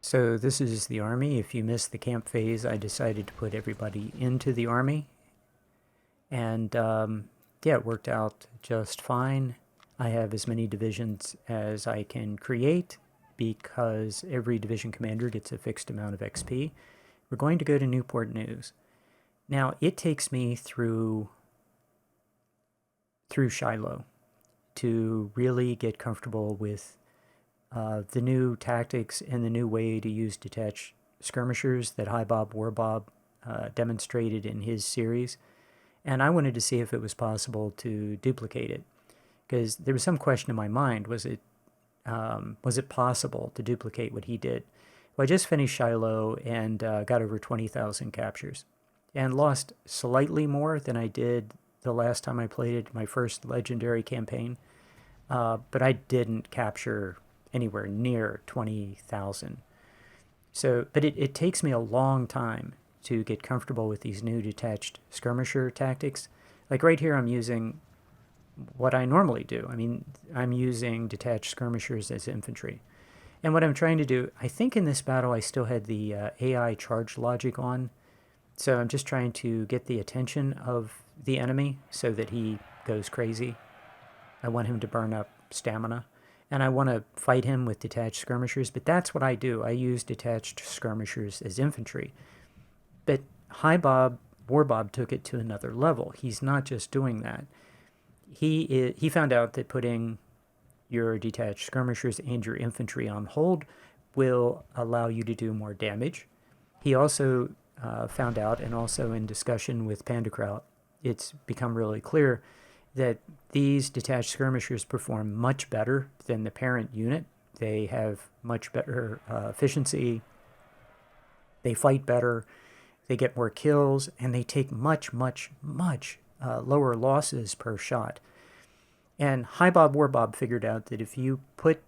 So this is the Army. If you missed the camp phase, I decided to put everybody into the Army. And yeah, it worked out just fine. I have as many divisions as I can create because every division commander gets a fixed amount of XP. We're going to go to Newport News. Now, it takes me through Shiloh to really get comfortable with the new tactics and the new way to use detached skirmishers that High Bob War Bob demonstrated in his series. And I wanted to see if it was possible to duplicate it, because there was some question in my mind: was it possible to duplicate what he did? Well, I just finished Shiloh and got over 20,000 captures, and lost slightly more than I did the last time I played it, my first legendary campaign. But I didn't capture anywhere near 20,000. So, but it takes me a long time to get comfortable with these new detached skirmisher tactics. Like right here, I'm using what I normally do. I mean, I'm using detached skirmishers as infantry. And what I'm trying to do, I think in this battle I still had the AI charge logic on. So I'm just trying to get the attention of the enemy so that he goes crazy. I want him to burn up stamina. And I want to fight him with detached skirmishers, but that's what I do. I use detached skirmishers as infantry. But High Bob, War Bob took it to another level. He's not just doing that. He found out that putting your detached skirmishers and your infantry on hold will allow you to do more damage. He also found out, and also in discussion with Pandakraut, it's become really clear that these detached skirmishers perform much better than the parent unit. They have much better efficiency. They fight better. They get more kills, and they take much lower losses per shot. And High Bob War Bob figured out that if you put,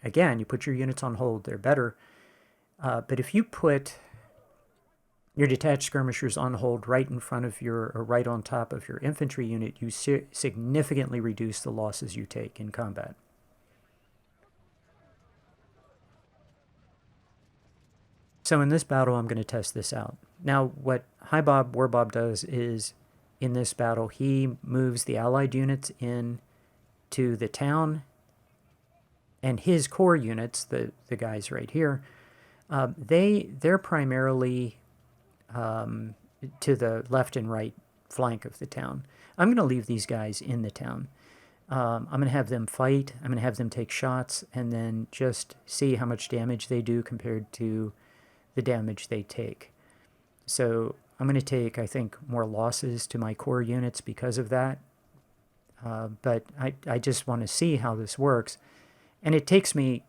again, you put your units on hold, they're better. But if you put your detached skirmishers on hold right in front of your, or right on top of your infantry unit, you significantly reduce the losses you take in combat. So in this battle, I'm going to test this out. Now, what High Bob War Bob does is, in this battle, he moves the allied units in to the town, and his core units, the guys right here, they're primarily to the left and right flank of the town. I'm going to leave these guys in the town. I'm going to have them fight. I'm going to have them take shots, and then just see how much damage they do compared to the damage they take. So I'm going to take, I think, more losses to my core units because of that. But I just want to see how this works. And it takes me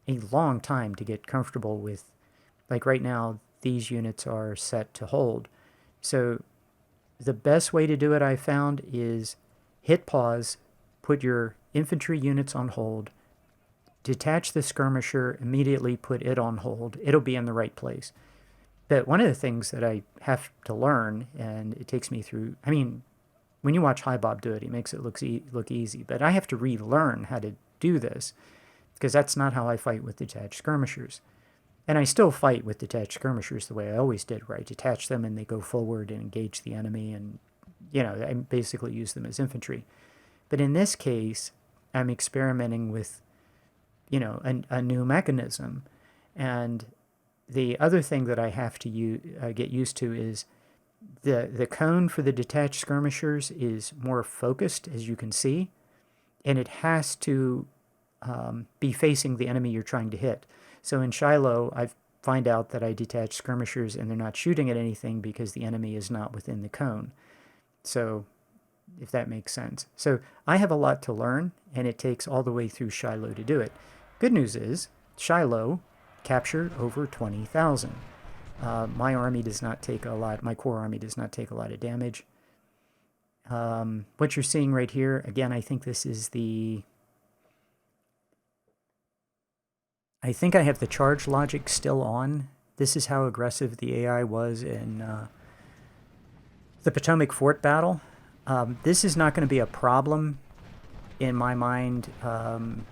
a long time to get comfortable with, like right now, these units are set to hold. So the best way to do it, I found, is hit pause, put your infantry units on hold, detach the skirmisher, immediately put it on hold. It'll be in the right place. But one of the things that I have to learn, and it takes me through, I mean, when you watch High Bob do it, he makes it look easy. But I have to relearn how to do this, because that's not how I fight with detached skirmishers. And I still fight with detached skirmishers the way I always did, where I detach them and they go forward and engage the enemy, and, you know, I basically use them as infantry. But in this case, I'm experimenting with, you know, a new mechanism. And the other thing that I have to get used to is the cone for the detached skirmishers is more focused, as you can see, and it has to be facing the enemy you're trying to hit. So in Shiloh, I find out that I detach skirmishers and they're not shooting at anything because the enemy is not within the cone. So, if that makes sense. So I have a lot to learn, and it takes all the way through Shiloh to do it. Good news is, Shiloh captured over 20,000. My army does not take a lot, my core army does not take a lot of damage. What you're seeing right here, again, I think this is the, I think I have the charge logic still on. This is how aggressive the AI was in the Potomac Fort battle. This is not going to be a problem in my mind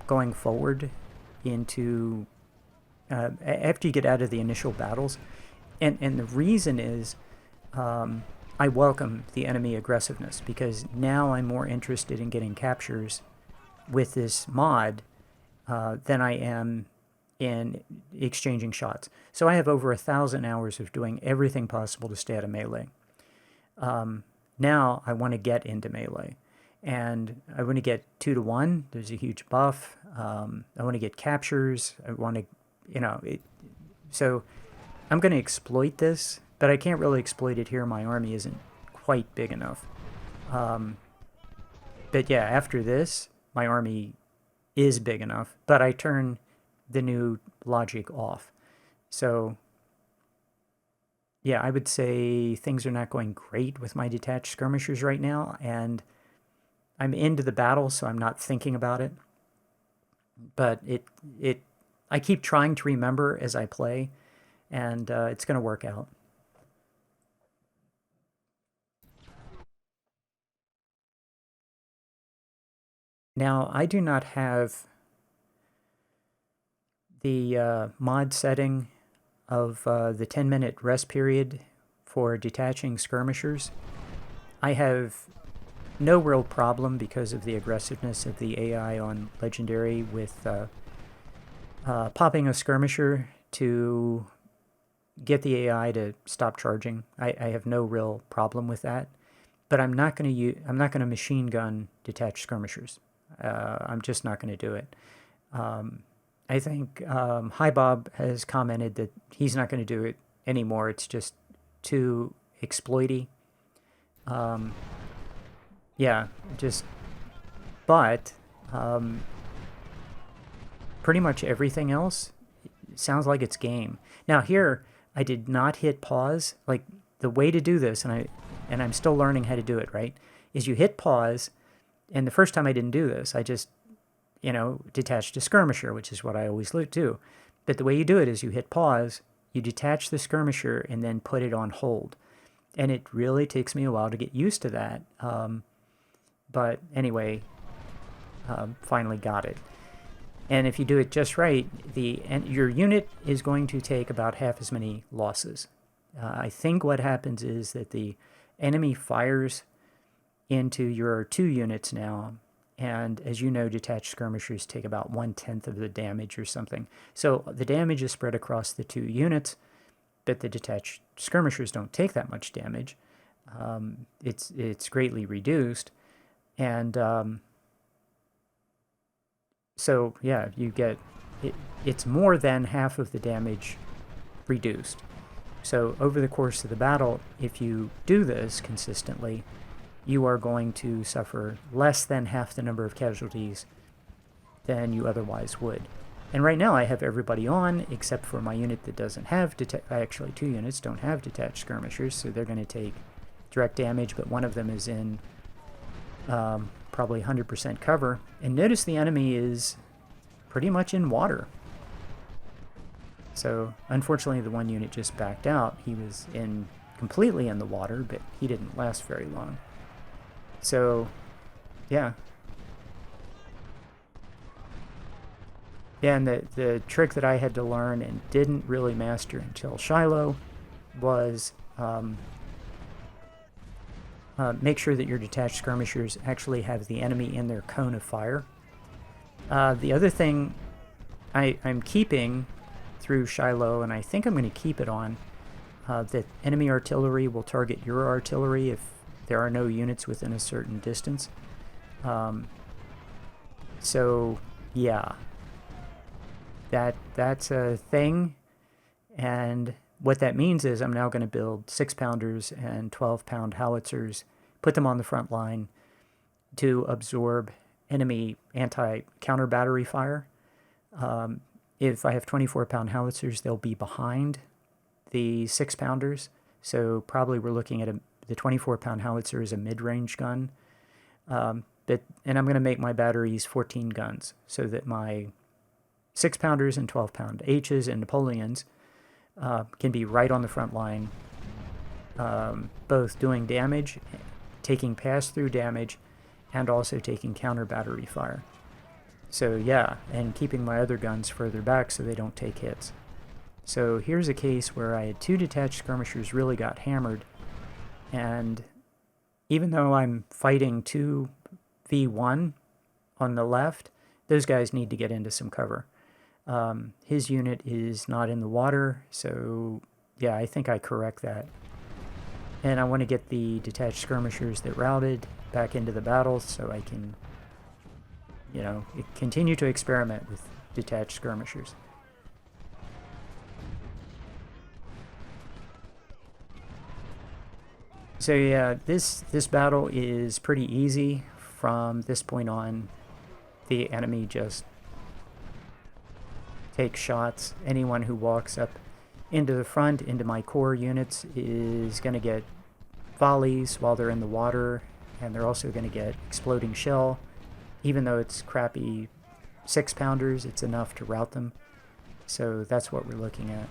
going forward into after you get out of the initial battles. And the reason is I welcome the enemy aggressiveness, because now I'm more interested in getting captures with this mod than I am in exchanging shots. So I have over 1,000 hours of doing everything possible to stay out of melee. Now I want to get into melee, and I want to get 2-to-1. There's a huge buff. I want to get captures. I want to, so I'm going to exploit this, but I can't really exploit it here. My army isn't quite big enough. But yeah, after this, my army is big enough, but I turn the new logic off. So yeah, I would say things are not going great with my detached skirmishers right now, and I'm into the battle, so I'm not thinking about it. But I keep trying to remember as I play, and it's going to work out. Now, I do not have the mod setting of the 10-minute rest period for detaching skirmishers. I have no real problem because of the aggressiveness of the AI on Legendary with popping a skirmisher to get the AI to stop charging. I have no real problem with that, but I'm not going to machine gun detached skirmishers. I'm just not going to do it. I think Hi Bob has commented that he's not going to do it anymore. It's just too exploity. Yeah, but pretty much everything else sounds like it's game. Now here, I did not hit pause. Like, the way to do this, and I'm still learning how to do it, right, is you hit pause, and the first time I didn't do this. I just, detached a skirmisher, which is what I always do. But the way you do it is you hit pause, you detach the skirmisher, and then put it on hold. And it really takes me a while to get used to that. But anyway, finally got it. And if you do it just right, your unit is going to take about half as many losses. I think what happens is that the enemy fires into your 2 units now, and as you know, detached skirmishers take about 1/10 of the damage or something. So the damage is spread across the 2 units, but the detached skirmishers don't take that much damage. It's greatly reduced, and so yeah, you get it's more than half of the damage reduced. So over the course of the battle, if you do this consistently, you are going to suffer less than half the number of casualties than you otherwise would. And right now I have everybody on except for my unit that doesn't have actually 2 units don't have detached skirmishers, so they're going to take direct damage, but one of them is in probably 100% cover. And notice the enemy is pretty much in water. So unfortunately the one unit just backed out. He was completely in the water, but he didn't last very long. So, yeah. Yeah, and the trick that I had to learn and didn't really master until Shiloh was make sure that your detached skirmishers actually have the enemy in their cone of fire. The other thing I'm keeping through Shiloh, and I think I'm going to keep it on, that enemy artillery will target your artillery if there are no units within a certain distance. So yeah, that's a thing, and what that means is I'm now going to build 6-pounders and 12-pound howitzers, put them on the front line to absorb enemy anti-counter battery fire. If I have 24-pound howitzers, they'll be behind the 6-pounders, so probably we're looking at the 24-pound howitzer is a mid-range gun. And I'm going to make my batteries 14 guns so that my 6-pounders and 12-pound H's and Napoleons can be right on the front line, both doing damage, taking pass-through damage, and also taking counter battery fire. So yeah, and keeping my other guns further back so they don't take hits. So here's a case where I had 2 detached skirmishers really got hammered, and even though I'm fighting 2v1 on the left, those guys need to get into some cover. His unit is not in the water, so yeah, I think I correct that. And I want to get the detached skirmishers that routed back into the battle so I can, continue to experiment with detached skirmishers. So yeah, this battle is pretty easy. From this point on, the enemy just takes shots. Anyone who walks up into the front, into my core units, is going to get volleys while they're in the water, and they're also going to get exploding shell. Even though it's crappy 6-pounders, it's enough to rout them. So that's what we're looking at.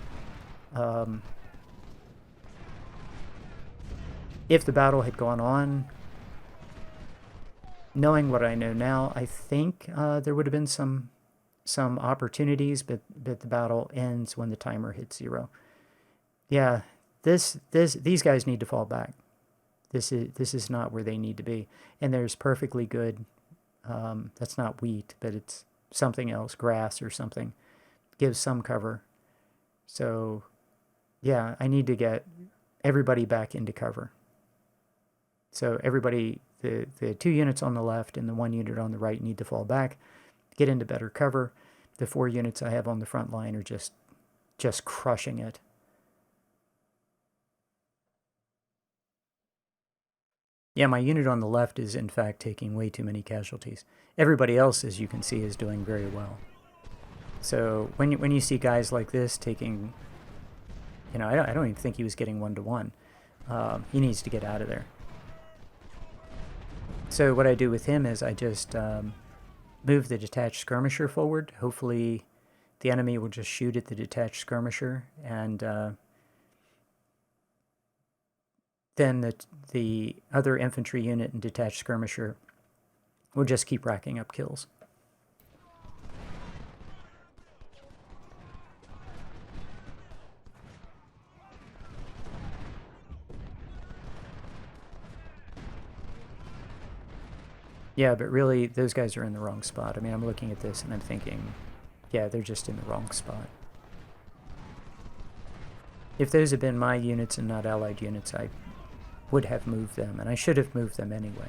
If the battle had gone on, knowing what I know now, I think there would have been some opportunities, but the battle ends when the timer hits 0. Yeah, these guys need to fall back. This is not where they need to be, and there's perfectly good. That's not wheat, but it's something else, grass or something. Gives some cover. So, yeah, I need to get everybody back into cover. So everybody, the 2 units on the left and the 1 unit on the right need to fall back, get into better cover. The 4 units I have on the front line are just crushing it. Yeah, my unit on the left is in fact taking way too many casualties. Everybody else, as you can see, is doing very well. So when you see guys like this taking, I don't even think he was getting 1-to-1. He needs to get out of there. So what I do with him is I just move the detached skirmisher forward. Hopefully the enemy will just shoot at the detached skirmisher, and then the other infantry unit and detached skirmisher will just keep racking up kills. Yeah, but really, those guys are in the wrong spot. I mean, I'm looking at this and I'm thinking, yeah, they're just in the wrong spot. If those had been my units and not allied units, I would have moved them, and I should have moved them anyway.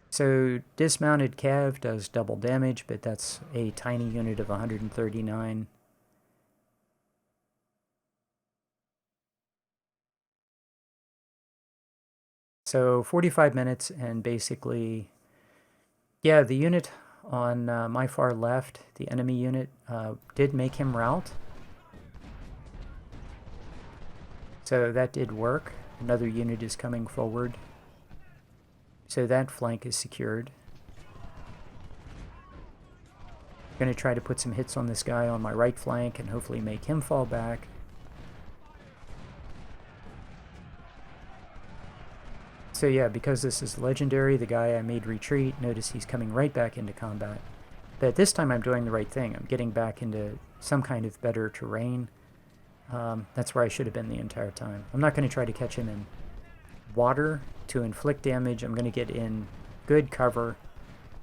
So dismounted cav does double damage, but that's a tiny unit of 139. So 45 minutes, and basically, yeah, the unit on my far left, the enemy unit, did make him rout. So that did work. Another unit is coming forward. So that flank is secured. I'm going to try to put some hits on this guy on my right flank and hopefully make him fall back. So yeah, because this is legendary, the guy I made retreat, notice he's coming right back into combat. But this time I'm doing the right thing. I'm getting back into some kind of better terrain. That's where I should have been the entire time. I'm not going to try to catch him in water to inflict damage. I'm going to get in good cover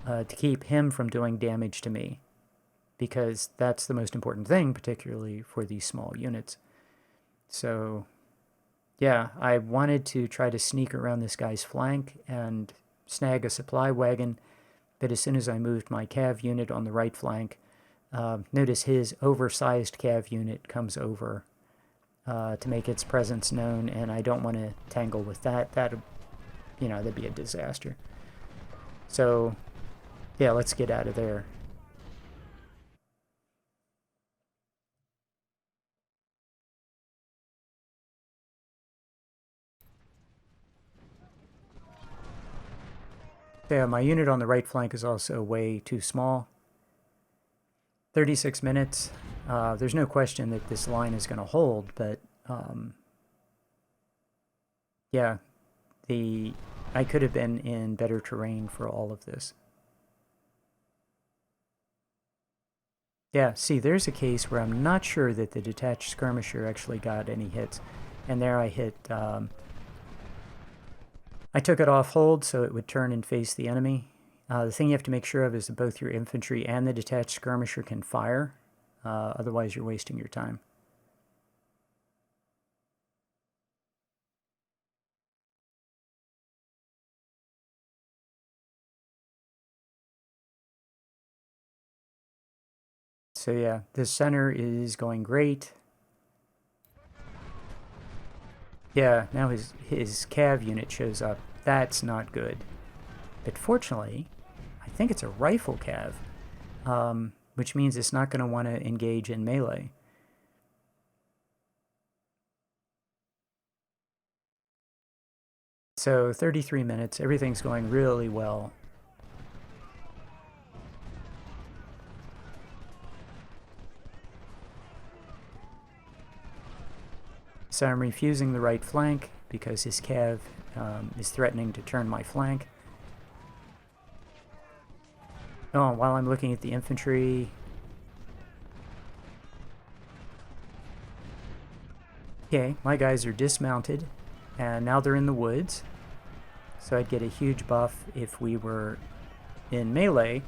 to keep him from doing damage to me, because that's the most important thing, particularly for these small units. So yeah, I wanted to try to sneak around this guy's flank and snag a supply wagon, but as soon as I moved my cav unit on the right flank, notice his oversized cav unit comes over to make its presence known, and I don't want to tangle with that. That'd be a disaster. So yeah, let's get out of there. Yeah, my unit on the right flank is also way too small. 36 minutes. There's no question that this line is going to hold, but yeah, I could have been in better terrain for all of this. Yeah, see, there's a case where I'm not sure that the detached skirmisher actually got any hits. And there I hit, I took it off hold so it would turn and face the enemy. The thing you have to make sure of is that both your infantry and the detached skirmisher can fire. Otherwise, you're wasting your time. So yeah, the center is going great. Yeah, now his cav unit shows up. That's not good. But fortunately, I think it's a rifle cav, which means it's not going to want to engage in melee. So 33 minutes, everything's going really well. So I'm refusing the right flank because his cav is threatening to turn my flank. Oh, while I'm looking at the infantry, okay, my guys are dismounted, and now they're in the woods. So I'd get a huge buff if we were in melee,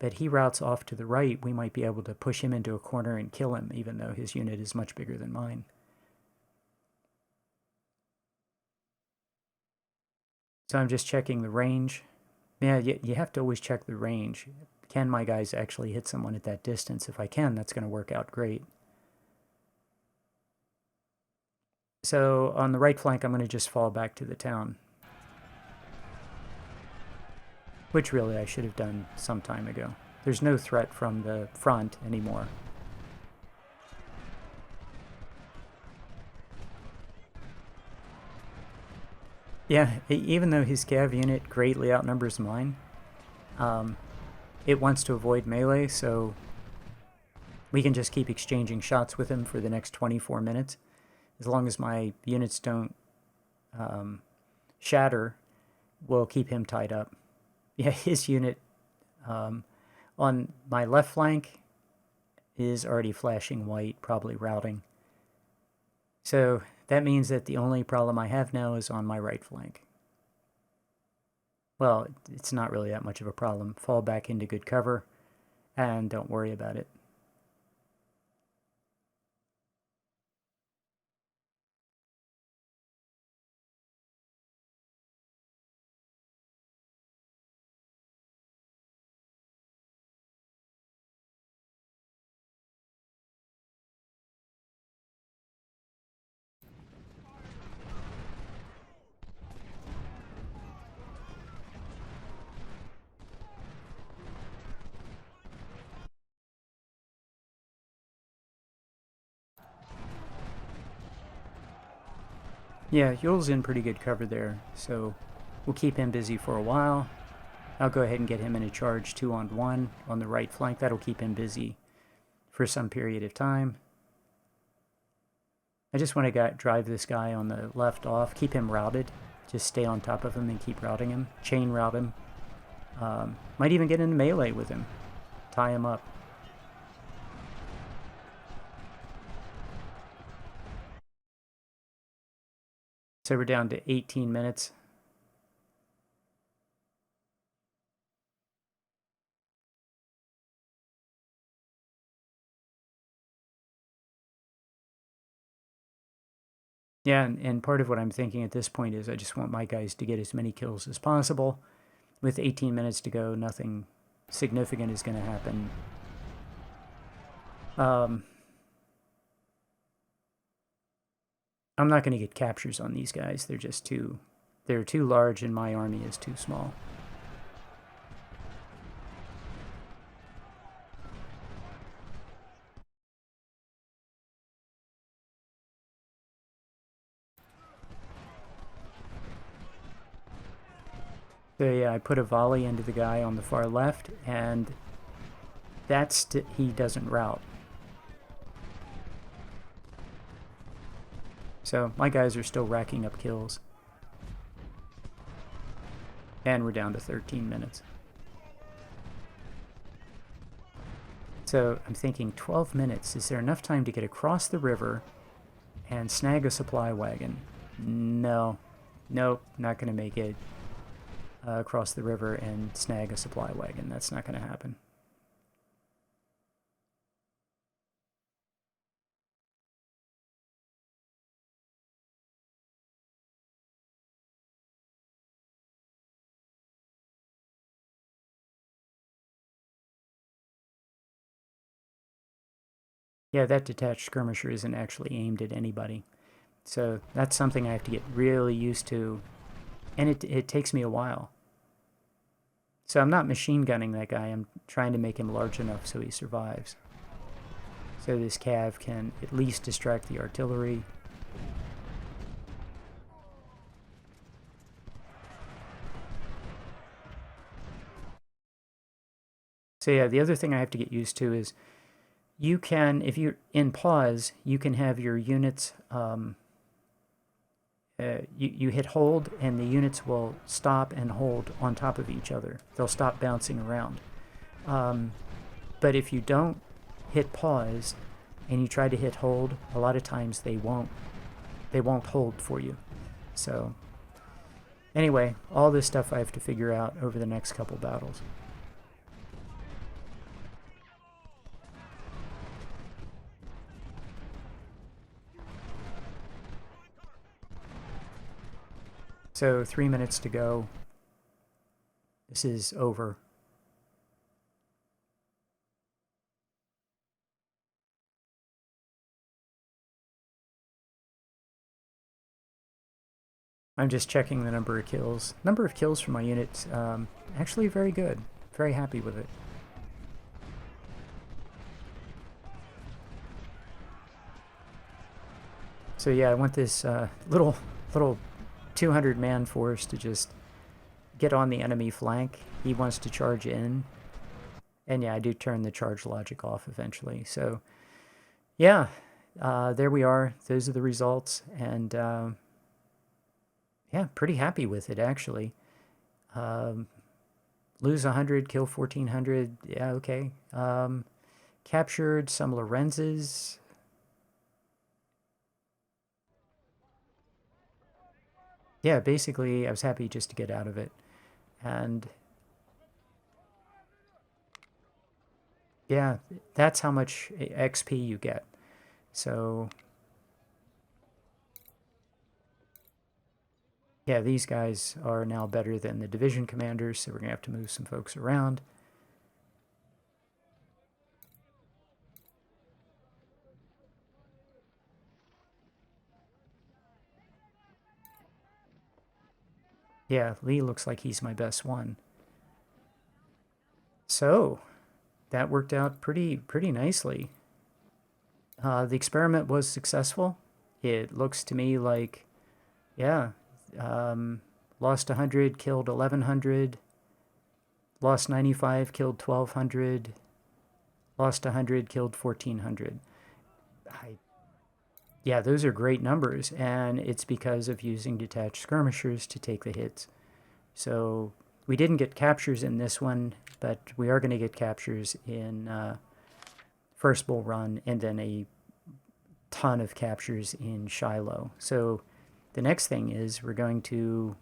but he routes off to the right. We might be able to push him into a corner and kill him, even though his unit is much bigger than mine. So I'm just checking the range. Yeah, you have to always check the range. Can my guys actually hit someone at that distance? If I can, that's going to work out great. So on the right flank, I'm going to just fall back to the town. Which really I should have done some time ago. There's no threat from the front anymore. Yeah, even though his cav unit greatly outnumbers mine, it wants to avoid melee, so we can just keep exchanging shots with him for the next 24 minutes. As long as my units don't shatter, we'll keep him tied up. Yeah, his unit on my left flank is already flashing white, probably routing. So that means that the only problem I have now is on my right flank. Well, it's not really that much of a problem. Fall back into good cover and don't worry about it. Yeah, Yule's in pretty good cover there, so we'll keep him busy for a while. I'll go ahead and get him in a charge 2-on-1 on the right flank. That'll keep him busy for some period of time. I just want to drive this guy on the left off, keep him routed. Just stay on top of him and keep routing him. Chain route him. Might even get into melee with him. Tie him up. So we're down to 18 minutes. Yeah, and part of what I'm thinking at this point is I just want my guys to get as many kills as possible. With 18 minutes to go, nothing significant is going to happen. I'm not going to get captures on these guys. They're too large and my army is too small. So yeah, I put a volley into the guy on the far left, and he doesn't route. So my guys are still racking up kills. And we're down to 13 minutes. So I'm thinking 12 minutes. Is there enough time to get across the river and snag a supply wagon? No. Nope, not going to make it across the river and snag a supply wagon. That's not going to happen. Yeah, that detached skirmisher isn't actually aimed at anybody. So that's something I have to get really used to. And it takes me a while. So I'm not machine gunning that guy. I'm trying to make him large enough so he survives. So this cav can at least distract the artillery. So yeah, the other thing I have to get used to is you can, if you're in pause, you can have your units, you hit hold and the units will stop and hold on top of each other. They'll stop bouncing around. But if you don't hit pause and you try to hit hold, a lot of times they won't hold for you. So anyway, all this stuff I have to figure out over the next couple battles. So 3 minutes to go. This is over. I'm just checking the number of kills. Number of kills for my unit, actually very good. Very happy with it. So yeah, I want this little 200-man force to just get on the enemy flank. He wants to charge in. And yeah, I do turn the charge logic off eventually. So yeah, there we are. Those are the results. And yeah, pretty happy with it, actually. Lose 100, kill 1,400. Yeah, okay. Captured some Lorenzes. Yeah, basically, I was happy just to get out of it. And yeah, that's how much XP you get. So yeah, these guys are now better than the division commanders, so we're going to have to move some folks around. Yeah, Lee looks like he's my best one. So that worked out pretty nicely. The experiment was successful. It looks to me like, yeah, lost 100, killed 1,100, lost 95, killed 1,200, lost 100, killed 1,400. Yeah, those are great numbers, and it's because of using detached skirmishers to take the hits. So we didn't get captures in this one, but we are going to get captures in First Bull Run, and then a ton of captures in Shiloh. So the next thing is we're going to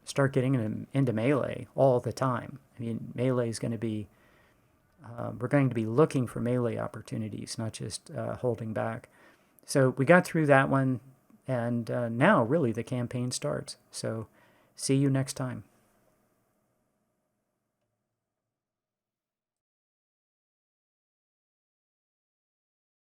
start getting them into melee all the time. I mean, melee is going to be, we're going to be looking for melee opportunities, not just holding back. So we got through that one, and now really the campaign starts. So see you next time.